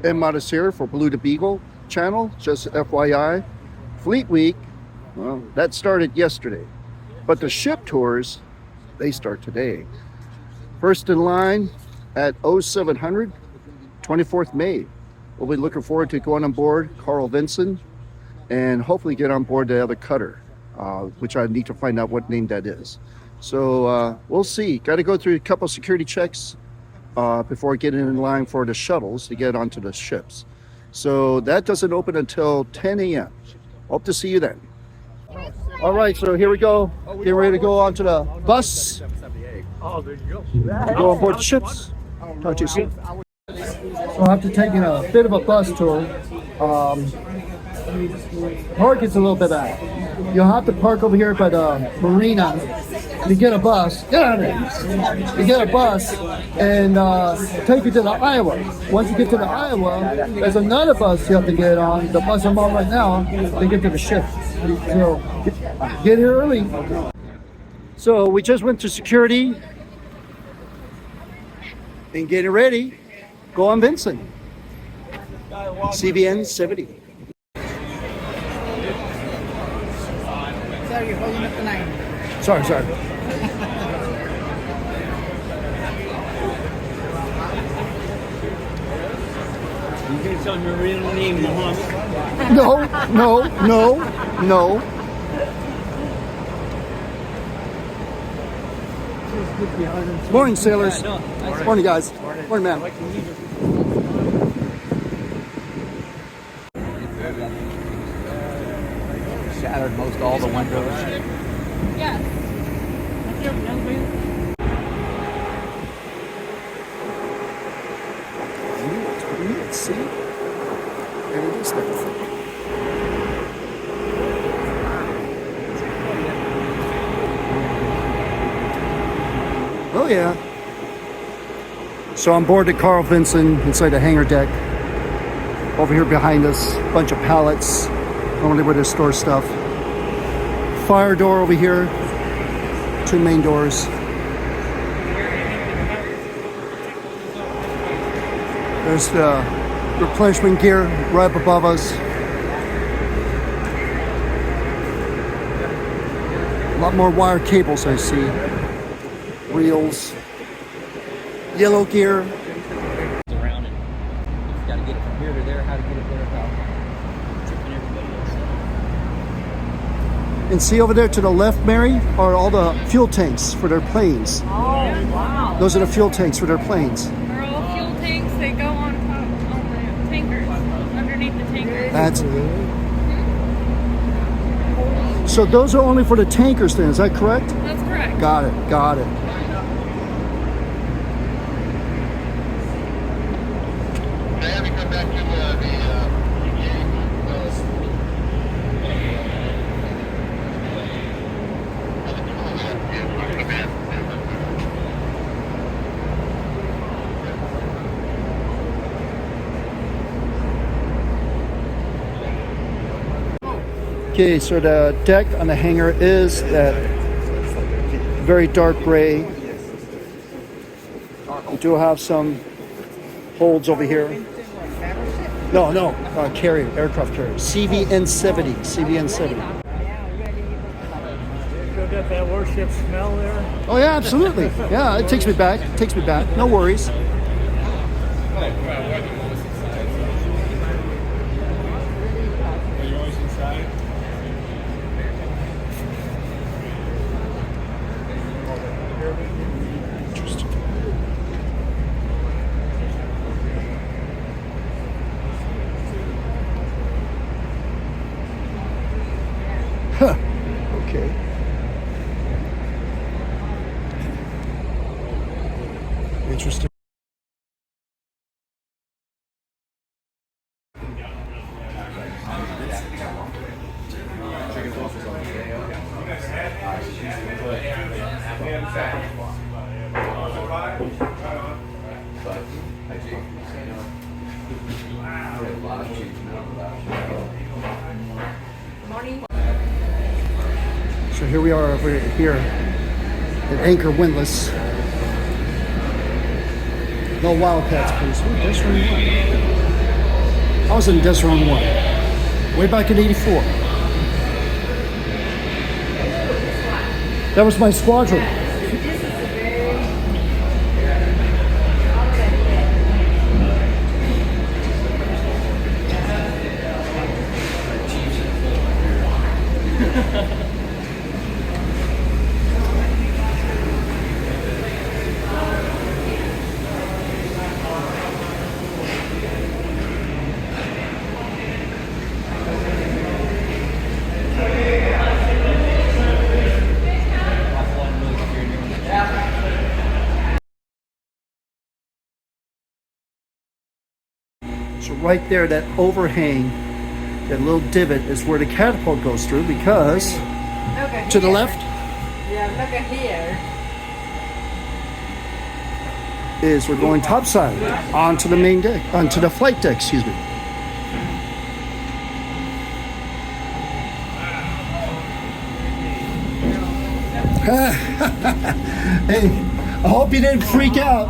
M Modest here for Blue to Beagle channel. Just FYI, Fleet Week, well, that started yesterday, but the ship tours, they start today. First in line at 0700, 24th May. We'll be looking forward to going on board Carl Vinson and hopefully get on board the other cutter, which I need to find out what name that is. So we'll see. Got to go through a couple security checks before getting in line for the shuttles to get onto the ships. So that doesn't open until 10 a.m. Hope to see you then. All right, so here we go. Getting ready to go onto the bus. Oh, there you Go on board the ships. Talk to you soon. So I have to take a bit of a bus tour. Park is a little bit back. You'll have to park over here by the marina to get a bus. Get out of there. You get a bus and take you to the Iowa. Once you get to the Iowa, there's another bus you have to get on. The bus I'm on right now to get to the ship. So get here early. So we just went to security and getting ready. Go on Vinson. CVN 70. Sorry, you're holding up the line. Sorry. You can tell your real name, Muhammad. No. Morning, sailors. Morning, guys. Morning, man. Shattered most all the windows. Yes. Let's see. There it is. Oh yeah. So I'm board at Carl Vinson inside the hangar deck. Over here behind us, a bunch of pallets. Normally where they store stuff. Fire door over here. Two main doors. There's the replenishment gear right up above us. A lot more wire cables I see. Reels. Yellow gear. Around it. You gotta get it from here to there, how to get it there without tripping everybody else. And see over there to the left, Mary, are all the fuel tanks for their planes. Oh, wow. Those are the fuel tanks for their planes. They're all fuel tanks. They go on top on the tankers, underneath the tankers. That's so those are only for the tankers then, is that correct? That's correct. Got it. Okay, so the deck on the hangar is that very dark gray. We do have some holds over here. No, carrier, aircraft carrier. CVN 70. Still got that warship smell there? Oh yeah, absolutely. Yeah, it takes me back. No worries. Huh. Okay. Interesting. So here we are over here at anchor windlass. No Wildcats, please. Ooh, that's really nice. I was in Desert Run 1, way back in '84. That was my squadron. So right there, that overhang, that little divot is where the catapult goes through because to the left Yeah, look at here. is we're going topside onto the main deck, onto the flight deck, excuse me. Hey, I hope you didn't freak out.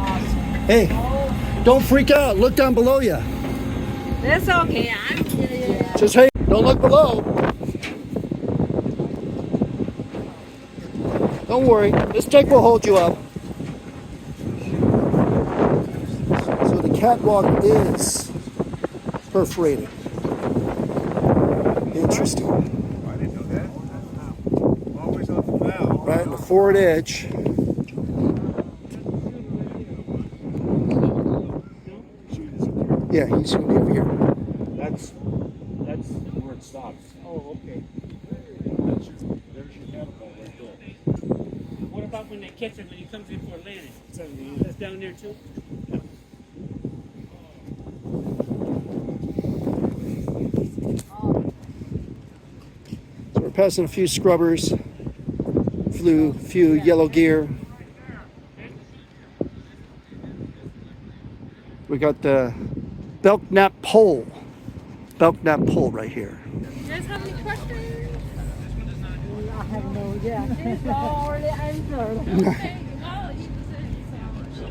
Hey, don't freak out. Look down below you. That's okay. I'm kidding. Just hey, don't look below. Don't worry, this deck will hold you up. So the catwalk is perforated. Interesting. I didn't know that. Always on the bow. Right in the forward edge. Yeah, he's gonna be over here. That's where it stops. Oh, okay. There's your catapult right there. What about when they catch him when he comes in for a landing? That's down there too? So we're passing a few scrubbers, few yellow gear. We got the Belknap pole right here. You guys have any questions? I have no idea. She's already answered. Okay, well, he said so. How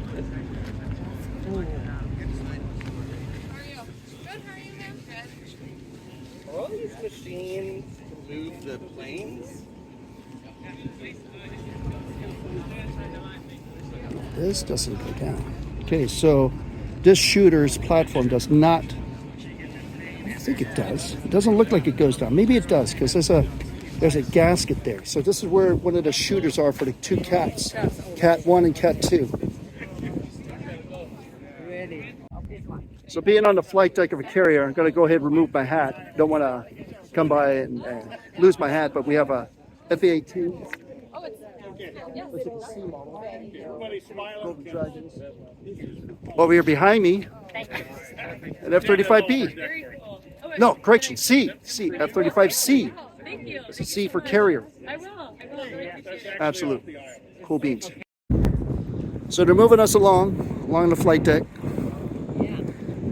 are you? Good, how are you, ma'am? Good. Are all these machines to move the planes? This doesn't go down. Okay, so this shooter's platform does not, I think it does. It doesn't look like it goes down. Maybe it does because there's a gasket there. So this is where one of the shooters are for the two cats, Cat 1 and Cat 2. Ready. So being on the flight deck of a carrier, I'm going to go ahead and remove my hat. Don't want to come by and lose my hat, but we have a FA-18. Looks like a C model. Golden Dragons. Over here behind me, an F-35B. No, correction, C, F-35C. Thank you. It's a C for carrier. I will. I really appreciate it. Absolutely. Cool beans. So they're moving us along the flight deck.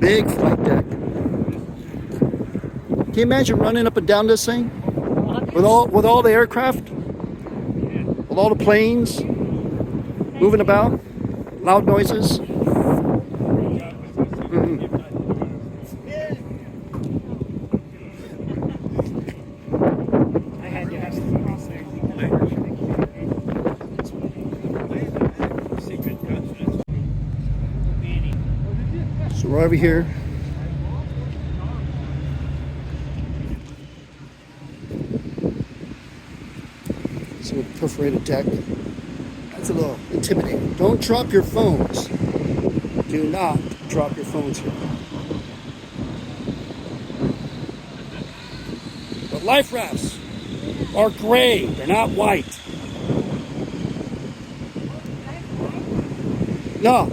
Big flight deck. Can you imagine running up and down this thing? With all the aircraft? With all the planes moving about? Loud noises? So we're over here. So a perforated deck. That's a little intimidating. Don't drop your phones. Do not drop your phones here. But life rafts are gray. They're not white. No.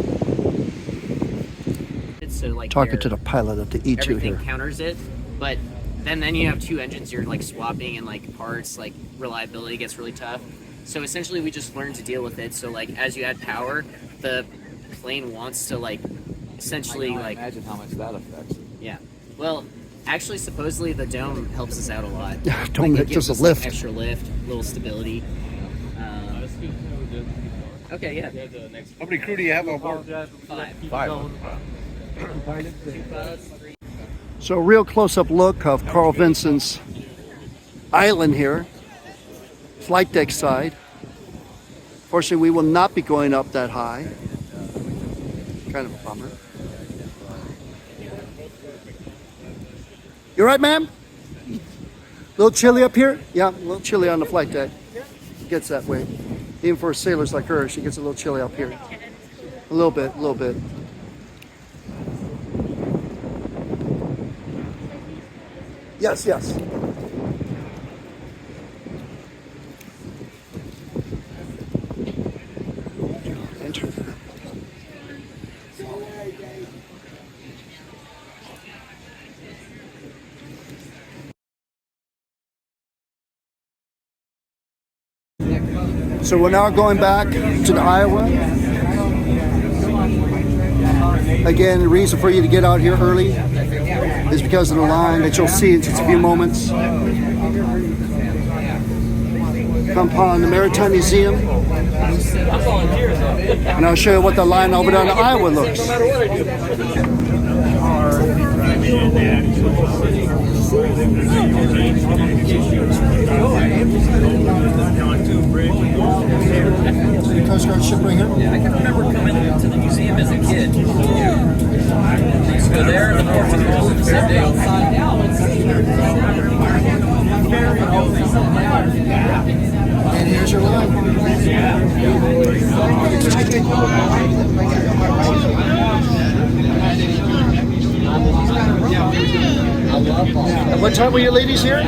So like Talking to the pilot of the E2 everything here. counters it, but then you have two engines you're like swapping and like parts, like reliability gets really tough. So essentially we just learned to deal with it. So like as you add power, the plane wants to like essentially like Imagine how much that affects it. yeah. Well, actually supposedly the dome helps us out a lot. Yeah, dome it gives gives a us, lift. Like, extra lift, little stability. Okay, yeah. How many crew do you have on board? Five. Five. So a real close-up look of Carl Vinson's island here, flight deck side. Fortunately, we will not be going up that high. Kind of a bummer. You all right, ma'am? A little chilly up here? Yeah, a little chilly on the flight deck. It gets that way. Even for sailors like her, she gets a little chilly up here. A little bit, a little bit. Yes, yes. Enter. So we're now going back to the Iowa. Again, the reason for you to get out here early is because of the line that you'll see in just a few moments. Come upon the Maritime Museum, and I'll show you what the line over there in Iowa looks. The Coast Guard ship right here? Yeah, I can remember coming to the museum as a kid. I used to go there in the North Pole and same day upside down. And here's your line. What time were you ladies here?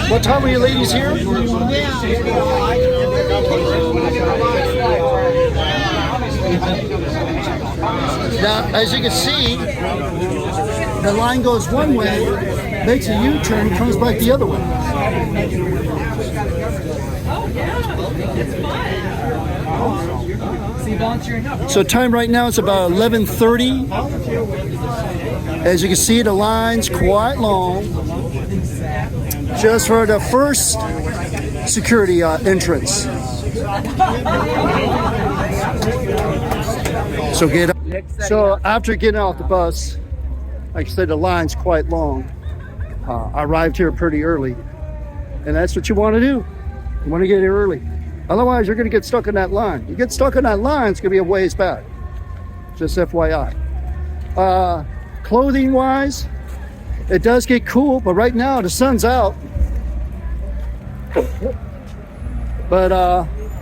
What time were you ladies here? Now, as you can see, the line goes one way, makes a U-turn, comes back the other way. So time right now is about 11:30. As you can see, the line's quite long, just for the first security entrance. So get up. So after getting off the bus, like I said, the line's quite long. I arrived here pretty early, and that's what you want to do. You want to get here early. Otherwise, you're going to get stuck in that line. You get stuck in that line, it's going to be a ways back. Just FYI. Clothing wise, it does get cool, but right now the sun's out. But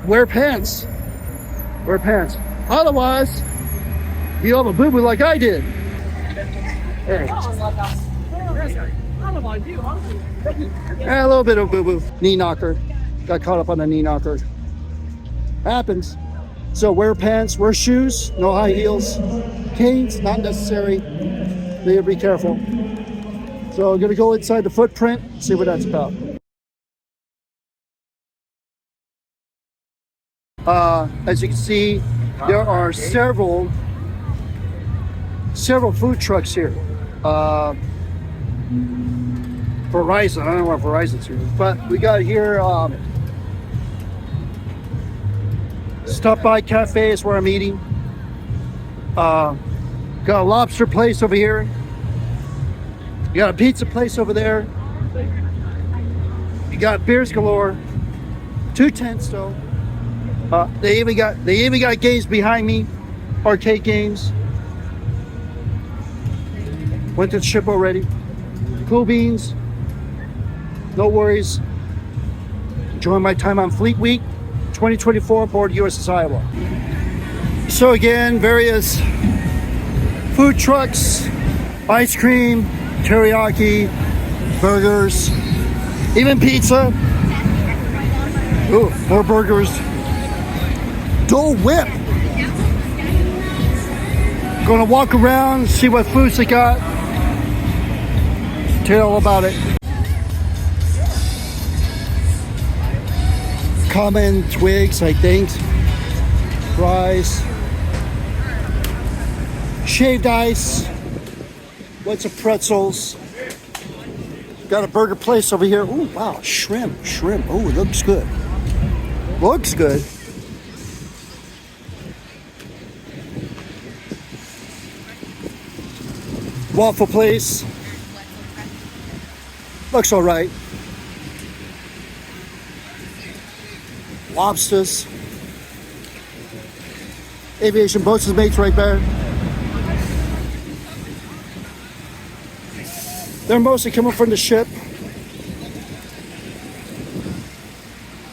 wear pants. Wear pants. Otherwise, you have a boo-boo like I did. Hey. A little bit of boo-boo. Knee knocker. Got caught up on a knee knocker. Happens. So wear pants, wear shoes, no high heels. Canes, not necessary. Be careful. So I'm gonna go inside the footprint, see what that's about. As you can see, there are several food trucks here. Verizon, I don't know what Verizon's here, but we got here Stop By Cafe is where I'm eating. Got a lobster place over here. You got a pizza place over there. You got beers galore. 2 tents though. They even got games behind me, arcade games. Went to the ship already. Cool beans. No worries. Enjoying my time on Fleet Week 2024 aboard USS Iowa. So again, various food trucks, ice cream, teriyaki, burgers, even pizza. Ooh, more burgers. Dole Whip. Gonna walk around, see what foods they got. Tell you all about it. Common twigs, I think. Fries. Shaved ice. Lots of pretzels. Got a burger place over here. Oh, wow, shrimp. Oh, it looks good. Looks good. waffle place. Looks all right. Lobsters. Aviation boats and mates right there. They're mostly coming from the ship.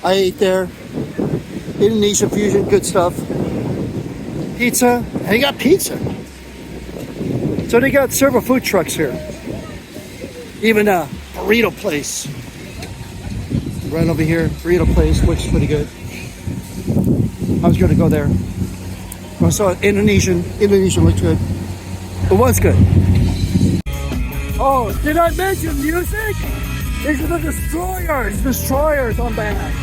I ate there. Indonesian fusion, good stuff. Pizza. They got pizza. So they got several food trucks here. Even a burrito place. Right over here, burrito place, which is pretty good. I was going to go there. I saw Indonesian. Indonesian looked good. It was good. Oh, did I mention music? These are the destroyers. Destroyers on back.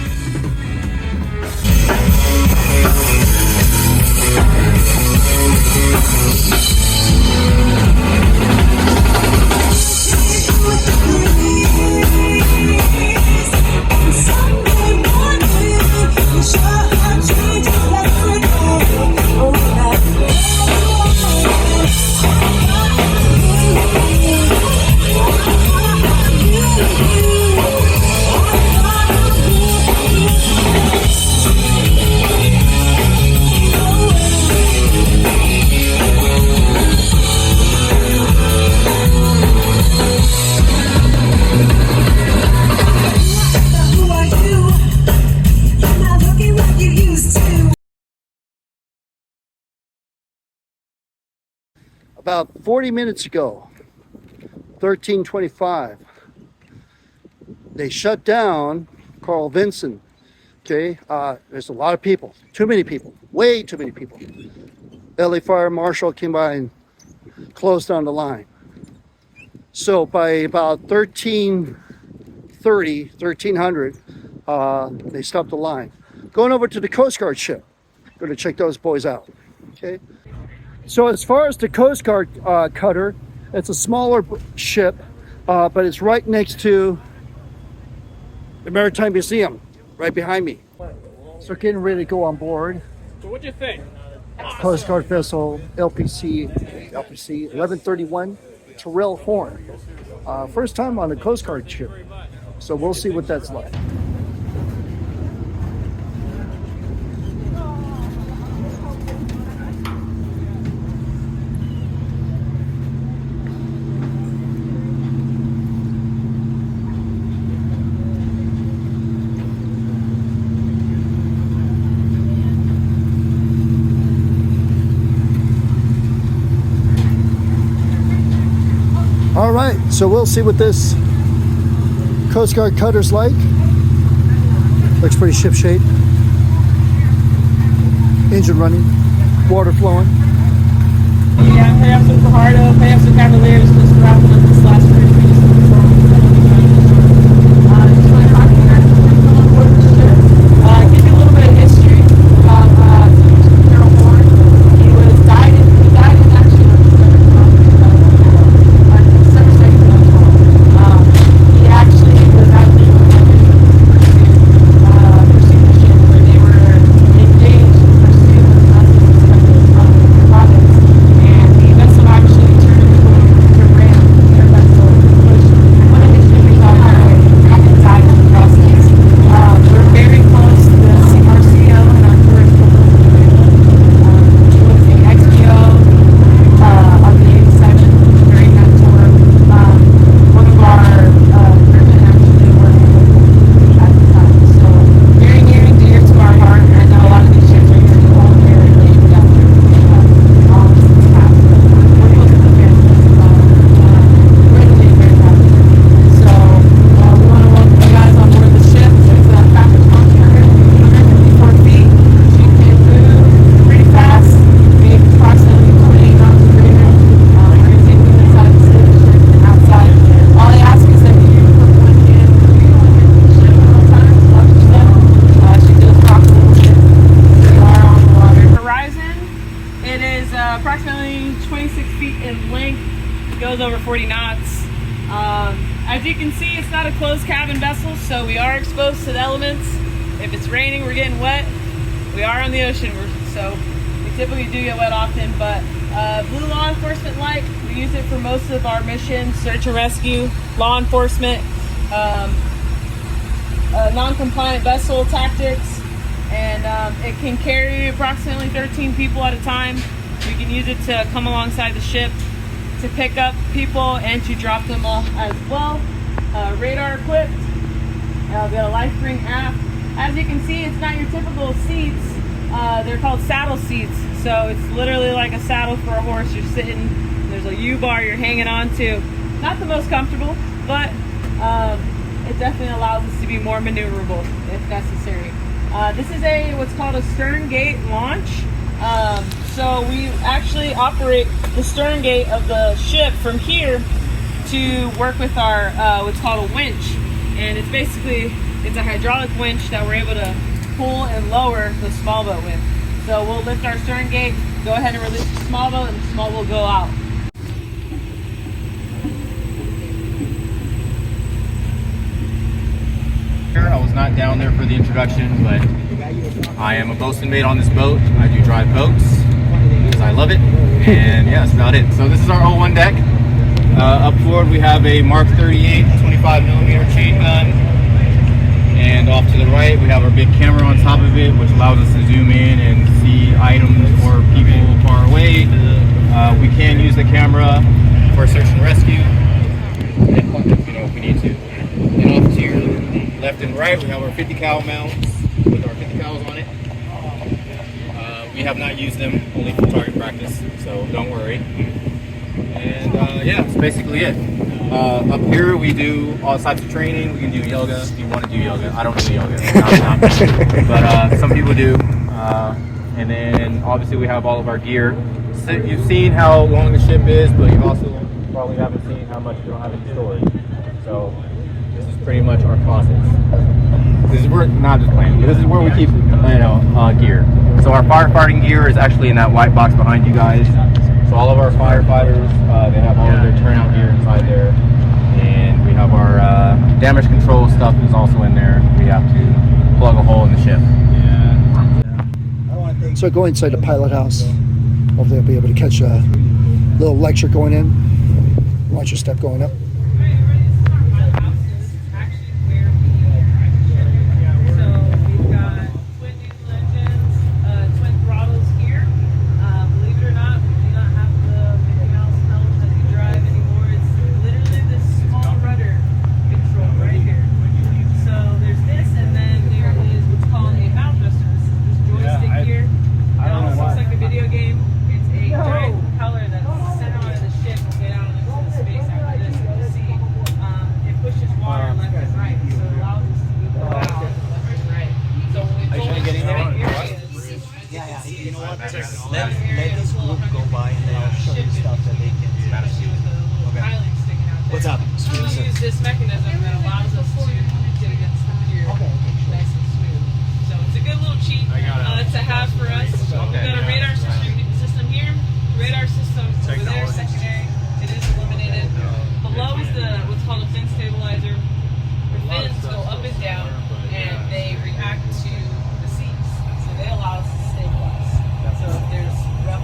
About 40 minutes ago, 13:25, they shut down Carl Vinson. Okay, there's a lot of people, too many people, way too many people. LA Fire Marshal came by and closed down the line. So by about 1300, they stopped the line. Going over to the Coast Guard ship, going to check those boys out. Okay. So as far as the Coast Guard cutter, it's a smaller ship, but it's right next to the Maritime Museum, right behind me. So getting ready to go on board. So what'd you think? Coast Guard vessel LPC 1131 TERRELL HORNE. First time on a Coast Guard ship, so we'll see what that's like. All right, so we'll see what this Coast Guard cutter's like. Looks pretty ship-shape. Engine running, water flowing. Yeah, they have some Fajardo, they have some Cavaliers just wrapping up this last cruise. We just just really talking to guys on board the ship. Give you a little bit of history about Pedro Horne. He died in action on December 2nd, 2012. He actually was actually pursue the ship where they were engaged in pursuit of unsuspected projects. And the vessel actually turned to ram their vessel, which one initially we thought had died in the process. We're very close to the RCO and our tourist which was the XPO on the 87 during that tour. One of our crewmen actually worked with at the time. So very near and dear to our heart. And I know a lot of these ships are going to be all very late down there. All this past. We're close to the family. Really very happy. So we want to welcome you guys on board the ship. It's a traffic contractor, 254 feet. She can move pretty fast. We approximately 28 knots of freedom. We're going to take you inside the ship and outside. All I ask is that you put one hand on the ship at all times. Watch your step. She does rock a little bit. We are on the water. Horizon. It is approximately 26 feet in length. It goes over 40 knots. As you can see, it's not a closed cabin vessel, so we are exposed to the elements. If it's raining, we're getting wet. We are on the ocean, so we typically do get wet often, but blue law enforcement light, we We use it for most of our missions: search and rescue, law enforcement, non-compliant vessel tactics, and it can carry approximately 13 people at a time. We can use it to come alongside the ship to pick up people and to drop them off as well. Radar equipped. We got a life ring aft. As you can see, it's not your typical seats. They're called saddle seats. So it's literally like a saddle for a horse. You're sitting, there's a U-bar you're hanging on to. Not the most comfortable, but it definitely allows us to be more maneuverable if necessary. This is what's called a stern gate launch. So we actually operate the stern gate of the ship from here to work with our what's called a winch. And it's a hydraulic winch that we're able to pull and lower the small boat with. So we'll lift our stern gate, go ahead and release the small boat, and the small boat will go out. I was not down there for the introduction, but I am a boatswain mate on this boat. I do drive boats because I love it, and yeah, that's about it. So this is our 01 deck. Up forward we have a Mark 38 25mm chain gun, and off to the right we have our big camera on top of it, which allows us to zoom in and see items or people far away. We can use the camera for search and rescue, if we need to. And off to your left and right we have our 50 cal mounts with our 50 cals on it. We have not used them, only for target practice, so don't worry. And yeah, that's basically it. Up here we do all types of training. We can do yoga if you want to do yoga. I don't do yoga, but some people do. And then obviously we have all of our gear. So you've seen how long the ship is, but you also probably haven't seen how much we don't have in storage. So this is pretty much our closets. This is where, not just playing, but this is where we keep gear. So our firefighting gear is actually in that white box behind you guys. So all of our firefighters, they have all of their turnout gear inside there. And we have our damage control stuff is also in there. We have to plug a hole in the ship. So go inside the pilot house. Hopefully I'll be able to catch a little lecture going in. Watch your step going up. Let this group go by and then I'll show you stuff that they can see. Okay. What's up? We use this mechanism that allows us to get against the pier nice and smooth. So it's a good little cheat to have for us. We've got a radar system here, radar system over there, secondary. It is illuminated. Below is what's called a fin stabilizer. The fins go up and down and they react to the seas. So they allow us to stabilize. So if there's rough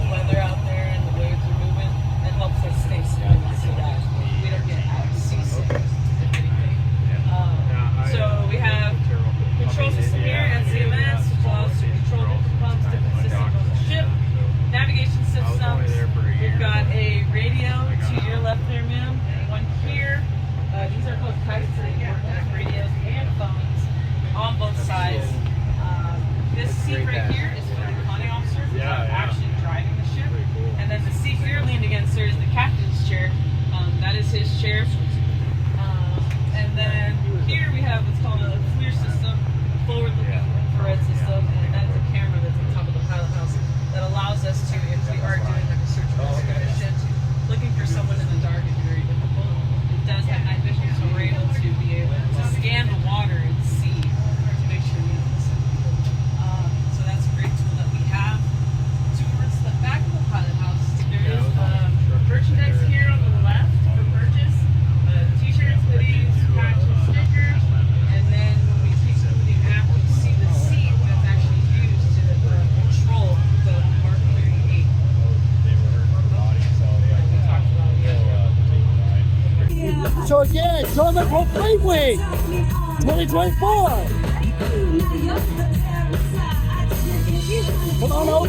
So again, Summit Fleet Week 2024. Come on over.